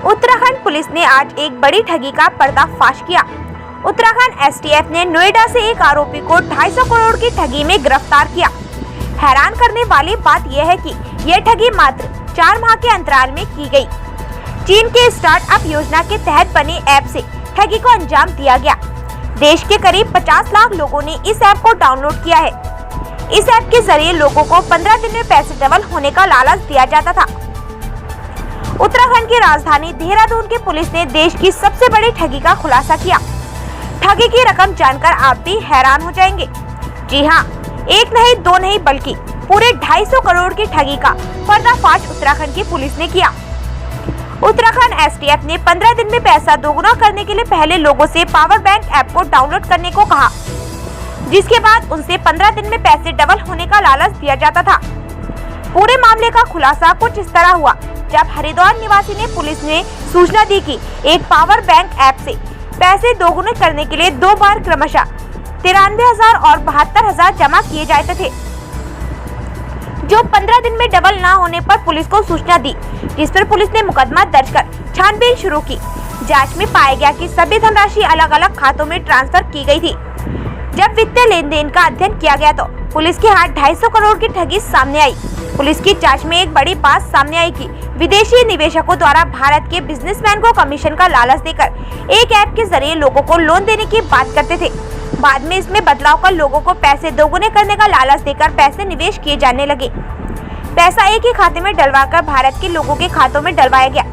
Uttarakhand police ने आज एक बड़ी ठगी का पर्दाफाश किया। उत्तराखंड एसटीएफ ने नोएडा से एक आरोपी को 250 करोड़ की ठगी में गिरफ्तार किया। हैरान करने वाली बात यह है कि यह ठगी मात्र 4 माह के अंतराल में की गई। चीन के स्टार्टअप योजना के तहत बने ऐप से ठगी को अंजाम दिया गया। देश के करीब 50 लाख लोगों ने इस ऐप को डाउनलोड किया है। इस ऐप के जरिए लोगों को 15 दिन में पैसे डबल होने का लालच दिया जाता था। उत्तराखंड की राजधानी देहरादून की पुलिस ने देश की सबसे बड़ी ठगी का खुलासा किया। ठगी की रकम जानकर आप भी हैरान हो जाएंगे। जी हाँ, एक नहीं दो नहीं बल्कि पूरे 250 करोड़ की ठगी का पर्दाफाश उत्तराखंड की पुलिस ने किया। उत्तराखंड एसटीएफ ने 15 दिन में पैसा दोगुना करने के लिए पहले लोगों से पावर बैंक ऐप को डाउनलोड करने को कहा, जिसके बाद उनसे 15 दिन में पैसे डबल होने का लालच दिया जाता था। पूरे मामले का खुलासा कुछ इस तरह हुआ। जब हरिद्वार निवासी ने पुलिस ने सूचना दी कि एक पावर बैंक ऐप से पैसे दोगुने करने के लिए 2 बार क्रमशः 93,000 और 72,000 जमा किए जाते थे, जो 15 दिन में डबल ना होने पर पुलिस को सूचना दी, जिस पर पुलिस ने मुकदमा दर्ज कर छानबीन शुरू की। जांच में पाया गया कि सभी धनराशि अलग अलग खातों में ट्रांसफर की गई थी। जब वित्तीय लेन देन का अध्ययन किया गया तो पुलिस के हाथ 250 करोड़ की ठगी सामने आई। पुलिस की जांच में एक बड़ी बात सामने आई कि विदेशी निवेशकों द्वारा भारत के बिजनेसमैन को कमीशन का लालच देकर एक ऐप के जरिए लोगों को लोन देने की बात करते थे। बाद में इसमें बदलाव कर लोगों को पैसे दोगुने करने का लालच देकर पैसे निवेश किए जाने लगे। पैसा एक ही खाते में डलवाकर भारत के लोगों के खातों में डलवाया गया।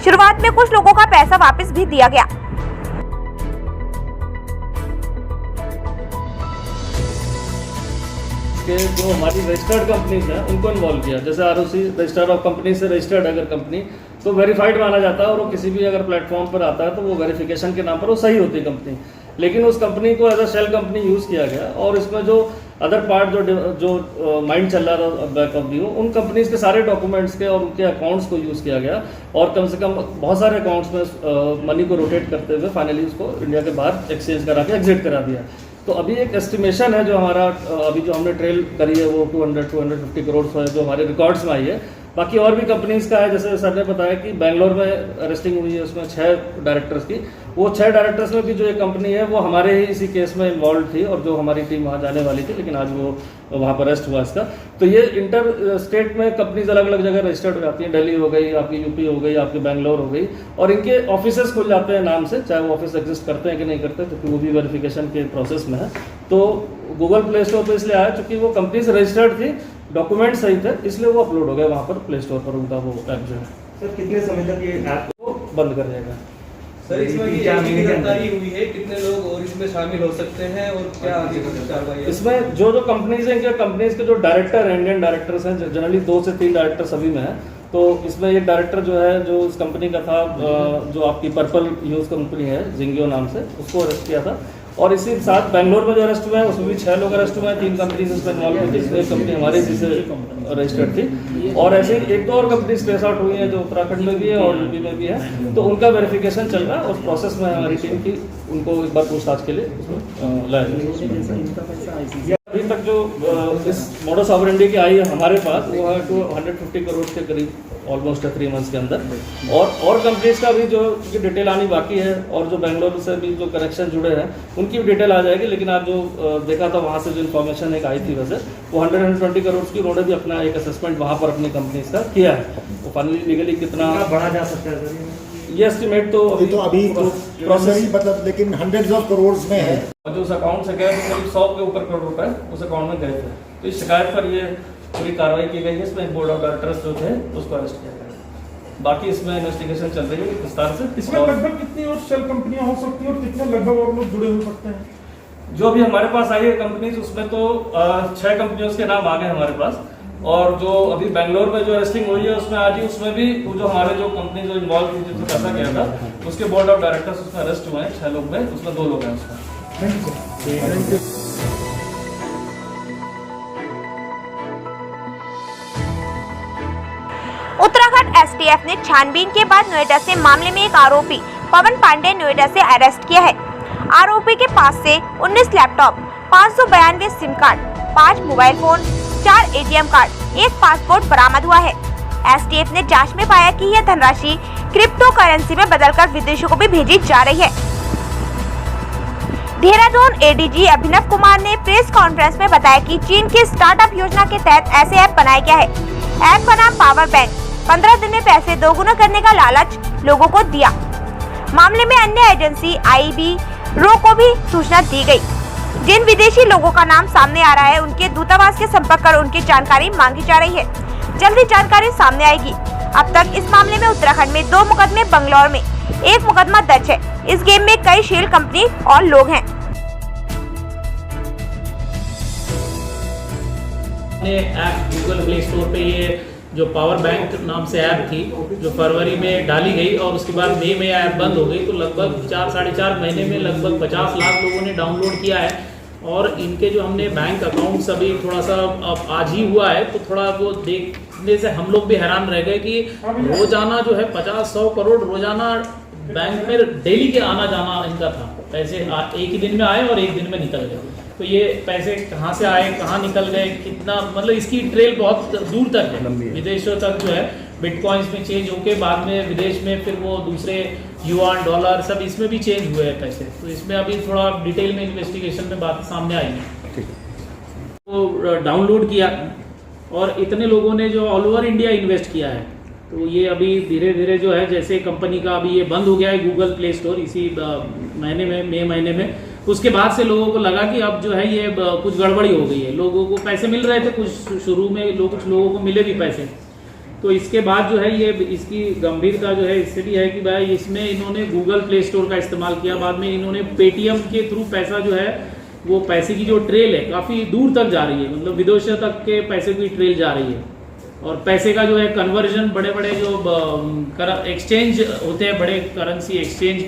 शुरुआत में कुछ लोगों का पैसा वापस भी दिया गया। के जो हमारी रजिस्टर्ड कंपनीज हैं उनको इन्वॉल्व किया। जैसे आरओसी रजिस्टर ऑफ कंपनी से रजिस्टर्ड अगर कंपनी तो वेरीफाइड माना जाता है और वो किसी भी अगर प्लेटफॉर्म पर आता है तो वो वेरिफिकेशन के नाम पर वो सही होती है कंपनी। लेकिन उस कंपनी को as a shell company use किया गया और इसमें जो अदर पार्ट जो माइंड चल रहा था बैक ऑफ व्यू, उन कंपनीज के सारे डॉक्यूमेंट्स के और उनके अकाउंट्स को यूज़ किया गया और कम से कम बहुत सारे अकाउंट्स में मनी को रोटेट करते हुए फाइनली उसको इंडिया के बाहर एक्सचेंज करा के एग्जिट करा दिया। तो अभी एक एस्टिमेशन है जो हमारा अभी जो हमने ट्रेल करी है वो 250 करोड़ है जो हमारे रिकॉर्ड्स में आई है। बाकी और भी कंपनीज का है, जैसे सर ने बताया कि बेंगलोर में अरेस्टिंग हुई है, उसमें 6 डायरेक्टर्स की। वो 6 डायरेक्टर्स में भी जो एक कंपनी है वो हमारे ही इसी केस में इन्वॉल्व थी और जो हमारी टीम वहाँ जाने वाली थी, लेकिन आज वो वहाँ पर अरेस्ट हुआ इसका। तो ये इंटर स्टेट में कंपनीज अलग अलग जगह रजिस्टर्ड हो जाती हैं। दिल्ली हो गई, आपकी यूपी हो गई, आपकी बेंगलोर हो गई, और इनके ऑफिसेस खुल जाते हैं नाम से, चाहे वो ऑफिस एग्जिस्ट करते हैं कि नहीं करते, क्योंकि वो भी वेरिफिकेशन के प्रोसेस में है। तो गूगल प्ले स्टोर पर इसलिए आया क्योंकि वो कंपनीज रजिस्टर्ड थी, डॉक्यूमेंट सही थे, इसलिए वो अपलोड हो गया वहाँ पर प्ले स्टोर पर उनका वो ऐप जो है। सर कितने समय तक ये ऐप को बंद कर जाएगा? सर इसमें गिरफ्तारी हुई है, कितने लोग और इसमें शामिल हो सकते हैं और क्या आगे कार्रवाई है? इसमें जो कंपनीज हैं, इनके कंपनीज के जो डायरेक्टर हैं, इंडियन डायरेक्टर्स हैं, जनरली 2 से 3 डायरेक्टर सभी में है। तो इसमें एक डायरेक्टर जो है जो इस कंपनी का था, जो आपकी पर्पल यूज कंपनी है जिंगियो नाम से, उसको अरेस्ट किया था। और इसी साथ बेंगलोर में जो अरेस्ट हुए हैं उसमें भी 6 लोग अरेस्ट हुए हैं। 3 कंपनीज इसमें इन्वॉल्व हुई थी, एक कंपनी हमारे जिसे रजिस्टर्ड थी, और ऐसे ही 1-2 और कंपनी ट्रेस आउट हुई हैं जो उत्तराखंड में भी है और यूपी में भी है। तो उनका वेरिफिकेशन चल रहा है और प्रोसेस में हमारी टीम की उनको एक बार पूछताछ के लिए लाया जाए। अभी तक जो इस मोडस ऑपरेंडी की आई है हमारे पास वो है 250 करोड़ के करीब, ऑलमोस्ट 3 मंथ्स के अंदर। और कंपनीज का भी जो डिटेल आनी बाकी है और जो बेंगलोर से भी जो कनेक्शन जुड़े हैं उनकी भी डिटेल आ जाएगी। लेकिन आप जो देखा था वहाँ से जो इन्फॉर्मेशन एक आई थी, वैसे वो 120 करोड़ की उन्होंने भी अपना एक असेसमेंट वहाँ पर अपनी कंपनीज का किया है। वो फाइनली लीगली कितना बढ़ा जा सकता है ये एस्टिमेट तो अभी प्रोसेस मतलब, लेकिन हंड्रेड्स ऑफ करोड़ में है। जो उस अकाउंट से गए तो करीब 100 के ऊपर करोड़ रुपए उस अकाउंट में गए थे। तो इस शिकायत पर ये पूरी कार्रवाई की गई है। इसमें बोर्ड ऑफ डायरेक्टर्स जो थे उसको अरेस्ट किया गया। बाकी इसमें इन्वेस्टिगेशन चल रही है विस्तार से। इसमें लगभग कितनी और शेल कंपनियां हो सकती हैं और कितने लगभग और लोग जुड़े हो सकते हैं? जो अभी हमारे पास आई है कंपनीज, उसमें तो 6 कंपनियों के नाम आ गए हमारे पास। और जो अभी बेंगलोर में जो अरेस्टिंग हुई है उसमें आज ही उसमें भी जो हमारे जो कंपनी जो इन्वॉल्व थी जिससे पैसा गया था उसके बोर्ड ऑफ डायरेक्टर्स उसमें अरेस्ट हुए हैं 6 लोग में, उसमें 2 लोग हैं उसमें। Thank you. उत्तराखंड एसटीएफ ने छानबीन के बाद नोएडा से मामले में एक आरोपी पवन पांडे नोएडा से अरेस्ट किया है। आरोपी के पास से 19 laptop, 592 SIM card, 5 mobile phone, 4 ATM card, 1 passport बरामद हुआ है। एसटीएफ ने जांच में पाया कि यह धनराशि क्रिप्टो करेंसी में बदलकर विदेशों को भी भेजी जा रही है। देहरादून एडीजी अभिनव कुमार ने प्रेस कॉन्फ्रेंस में बताया कि चीन की स्टार्टअप योजना के तहत ऐसे ऐप बनाया गया है। ऐप का नाम पावर बैंक 15 दिन में पैसे दोगुना करने का लालच लोगों को दिया। मामले में अन्य एजेंसी आईबी रो को भी सूचना दी गई। जिन विदेशी लोगों का नाम सामने आ रहा है उनके दूतावास के संपर्क कर उनकी जानकारी मांगी जा रही है। जल्दी जानकारी सामने आएगी। अब तक इस मामले में उत्तराखंड में 2 मुकदमे, बंगलौर में 1 मुकदमा दर्ज है। इस गेम में कई शेल कंपनी और लोग हैं। ऐप गूगल प्ले स्टोर पे ये जो पावर बैंक नाम से ऐप थी जो फरवरी में डाली गई और उसके बाद मई में ऐप बंद हो गई, तो लगभग 4-4.5 महीने में लगभग 50 लाख लोगों ने डाउनलोड किया है। और इनके जो हमने बैंक अकाउंट्स अभी थोड़ा सा आज ही हुआ है, तो थोड़ा वो देखने से हम लोग भी हैरान रह गए कि रोजाना जो है 50-100 करोड़ रोजाना बैंक में डेली के आना जाना इनका था। पैसे एक ही दिन में आए और एक दिन में निकल गए। तो ये पैसे कहाँ से आए, कहाँ निकल गए, कितना, मतलब इसकी ट्रेल बहुत दूर तक है, विदेशों तक जो है बिटकॉइंस में चेंज होके बाद में विदेश में फिर वो दूसरे युआन, डॉलर सब इसमें भी चेंज हुए हैं पैसे। तो इसमें अभी थोड़ा डिटेल में इन्वेस्टिगेशन में बात सामने आई है। तो डाउनलोड किया और इतने लोगों ने जो ऑल ओवर इंडिया इन्वेस्ट किया है, तो ये अभी धीरे धीरे जो है जैसे कंपनी का अभी ये बंद हो गया है गूगल प्ले स्टोर इसी महीने में, मई महीने में, उसके बाद से लोगों को लगा कि अब जो है ये कुछ गड़बड़ी हो गई है। लोगों को पैसे मिल रहे थे, कुछ शुरू में कुछ लोगों को मिले भी पैसे। तो इसके बाद जो है ये इसकी गंभीरता जो है इससे भी है कि भाई इसमें इन्होंने गूगल प्ले स्टोर का इस्तेमाल किया। बाद में इन्होंने पेटीएम के थ्रू पैसा जो है वो पैसे की जो ट्रेल है काफ़ी दूर तक जा रही है, मतलब विदेशों तक के पैसे की ट्रेल जा रही है। और पैसे का जो है कन्वर्जन बड़े बड़े जो एक्सचेंज होते हैं, बड़े करेंसी एक्सचेंज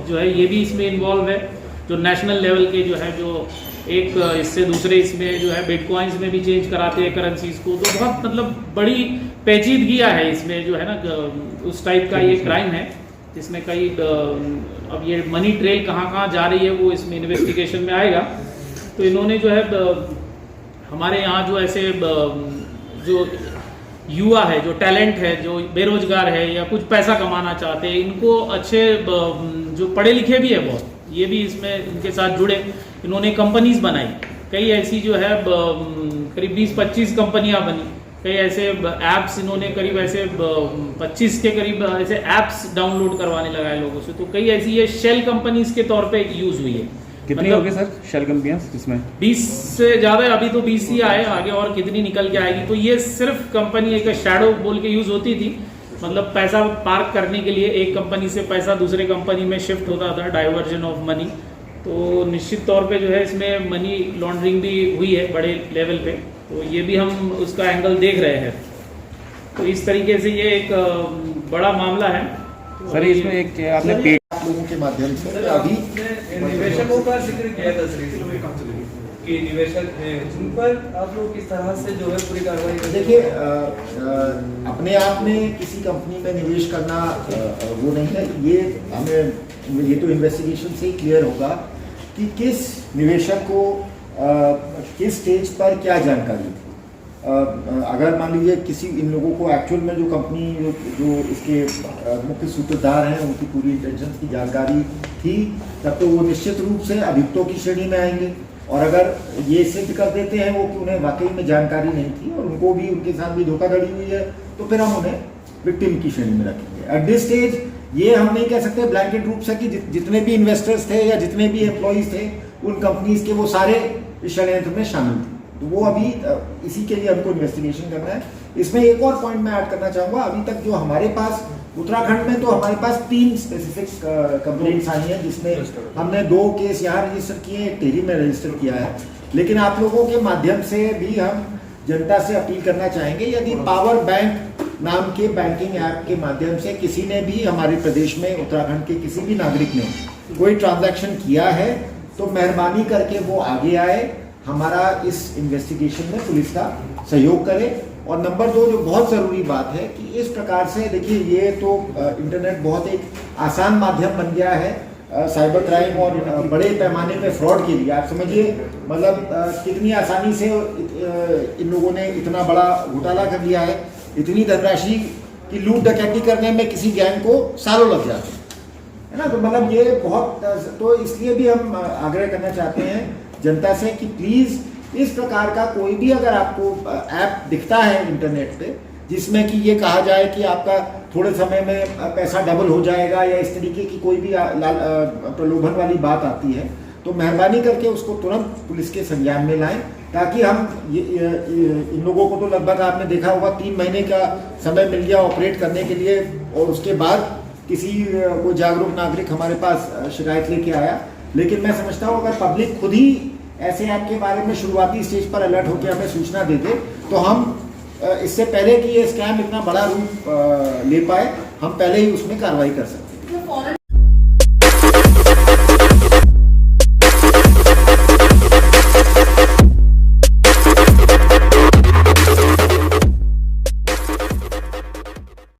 जो है ये भी इसमें इन्वॉल्व है। जो नेशनल लेवल के जो है जो एक इससे दूसरे इसमें जो है बिटकॉइंस में भी चेंज कराते हैं करेंसीज को। तो बहुत मतलब बड़ी पेचीदगियाँ है इसमें जो है ना, उस टाइप का ये क्राइम है जिसमें कई अब ये मनी ट्रेल कहाँ जा रही है वो इसमें इन्वेस्टिगेशन में आएगा। तो इन्होंने जो है हमारे यहाँ जो ऐसे जो युवा है, जो टैलेंट है, जो बेरोजगार है या कुछ पैसा कमाना चाहते हैं, इनको अच्छे जो पढ़े लिखे भी है बहुत, ये भी इसमें इनके साथ जुड़े। इन्होंने कंपनीज बनाई, कई ऐसी जो है करीब 20-25 कंपनियां बनी। कई ऐसे ऐप्स इन्होंने करीब ऐसे 25 के करीब ऐसे ऐप्स डाउनलोड करवाने लगाए लोगों से। तो कई ऐसी ये शेल कंपनीज के तौर पे यूज हुई है। कितनी मतलब, होगी सर शेल कंपनियां इसमें? 20 से ज्यादा, अभी तो 20 ही आए, आगे और कितनी निकल के आएगी। तो ये सिर्फ कंपनी एक शैडो बोल के यूज होती थी, मतलब पैसा पार्क करने के लिए एक कंपनी से पैसा दूसरे कंपनी में शिफ्ट होता था, डाइवर्जन ऑफ मनी। तो निश्चित तौर पे जो है इसमें मनी लॉन्ड्रिंग भी हुई है बड़े लेवल पे, तो ये भी हम उसका एंगल देख रहे हैं। तो इस तरीके से ये एक बड़ा मामला है। तो सर इसमें एक आपने लोगों के माध्यम से अभी निवेशकों का जिक्र किया था कि निवेशक हैं, उन पर आप लोग किस तरह से जो है पूरी कार्रवाई करेंगे? देखिए अपने आप में किसी कंपनी में निवेश करना वो नहीं है। ये तो इन्वेस्टिगेशन से ही क्लियर होगा कि किस निवेशक को किस स्टेज पर क्या जानकारी थी। अगर मान लीजिए किसी इन लोगों को एक्चुअल में जो कंपनी जो इसके मुख्य सूत्रधार हैं उनकी पूरी इंटेंशन की जानकारी थी, तब तो वो निश्चित रूप से अभियुक्तों की श्रेणी में आएंगे। और अगर ये सिद्ध कर देते हैं वो कि उन्हें वाकई में जानकारी नहीं थी और उनको भी उनके साथ भी धोखाधड़ी हुई है, तो फिर हम उन्हें विक्टिम की श्रेणी में रखेंगे। एट दिस स्टेज ये हम नहीं कह सकते ब्लैंकेट रूप से कि जितने भी इन्वेस्टर्स थे या जितने भी एम्प्लॉइज थे उन कंपनीज के वो सारे इस षड्यंत्र में शामिल थे। तो वो अभी इसी के लिए हमको इन्वेस्टिगेशन करना है। इसमें एक और पॉइंट मैं ऐड करना चाहूँगा। अभी तक जो हमारे पास उत्तराखंड में तो हमारे पास 3 स्पेसिफिक कंप्लेंट्स आई हैं, जिसमें हमने 2 केस यहाँ रजिस्टर किए हैं, एक टेहरी में रजिस्टर किया है। लेकिन आप लोगों के माध्यम से भी हम जनता से अपील करना चाहेंगे, यदि पावर बैंक नाम के बैंकिंग ऐप के माध्यम से किसी ने भी हमारे प्रदेश में उत्तराखंड के किसी भी नागरिक ने कोई ट्रांजैक्शन किया है तो मेहरबानी करके वो आगे आए, हमारा इस इन्वेस्टिगेशन में पुलिस का सहयोग करे। और नंबर 2 जो बहुत ज़रूरी बात है कि इस प्रकार से देखिए ये तो इंटरनेट बहुत एक आसान माध्यम बन गया है साइबर क्राइम और बड़े पैमाने पे फ्रॉड के लिए। आप समझिए मतलब कितनी आसानी से इन लोगों ने इतना बड़ा घोटाला कर लिया है, इतनी धनराशि कि लूट डकैती करने में किसी गैंग को सालों लग जाते हैं, है ना। तो मतलब ये बहुत, तो इसलिए भी हम आग्रह करना चाहते हैं जनता से कि प्लीज़ इस प्रकार का कोई भी अगर आपको ऐप दिखता है इंटरनेट पे जिसमें कि ये कहा जाए कि आपका थोड़े समय में पैसा डबल हो जाएगा या इस तरीके की कोई भी प्रलोभन वाली बात आती है, तो मेहरबानी करके उसको तुरंत पुलिस के संज्ञान में लाएं, ताकि हम इन लोगों को तो लगभग आपने देखा होगा 3 महीने का समय मिल गया ऑपरेट करने के लिए, और उसके बाद किसी कोई जागरूक नागरिक हमारे पास शिकायत लेके आया। लेकिन मैं समझता हूँ अगर पब्लिक खुद ही ऐसे ऐप के बारे में शुरुआती स्टेज पर अलर्ट होकर हमें सूचना दे दे, तो हम इससे पहले कि ये स्कैम इतना बड़ा रूप ले पाए, हम पहले ही उसमें कार्रवाई कर सकते हैं।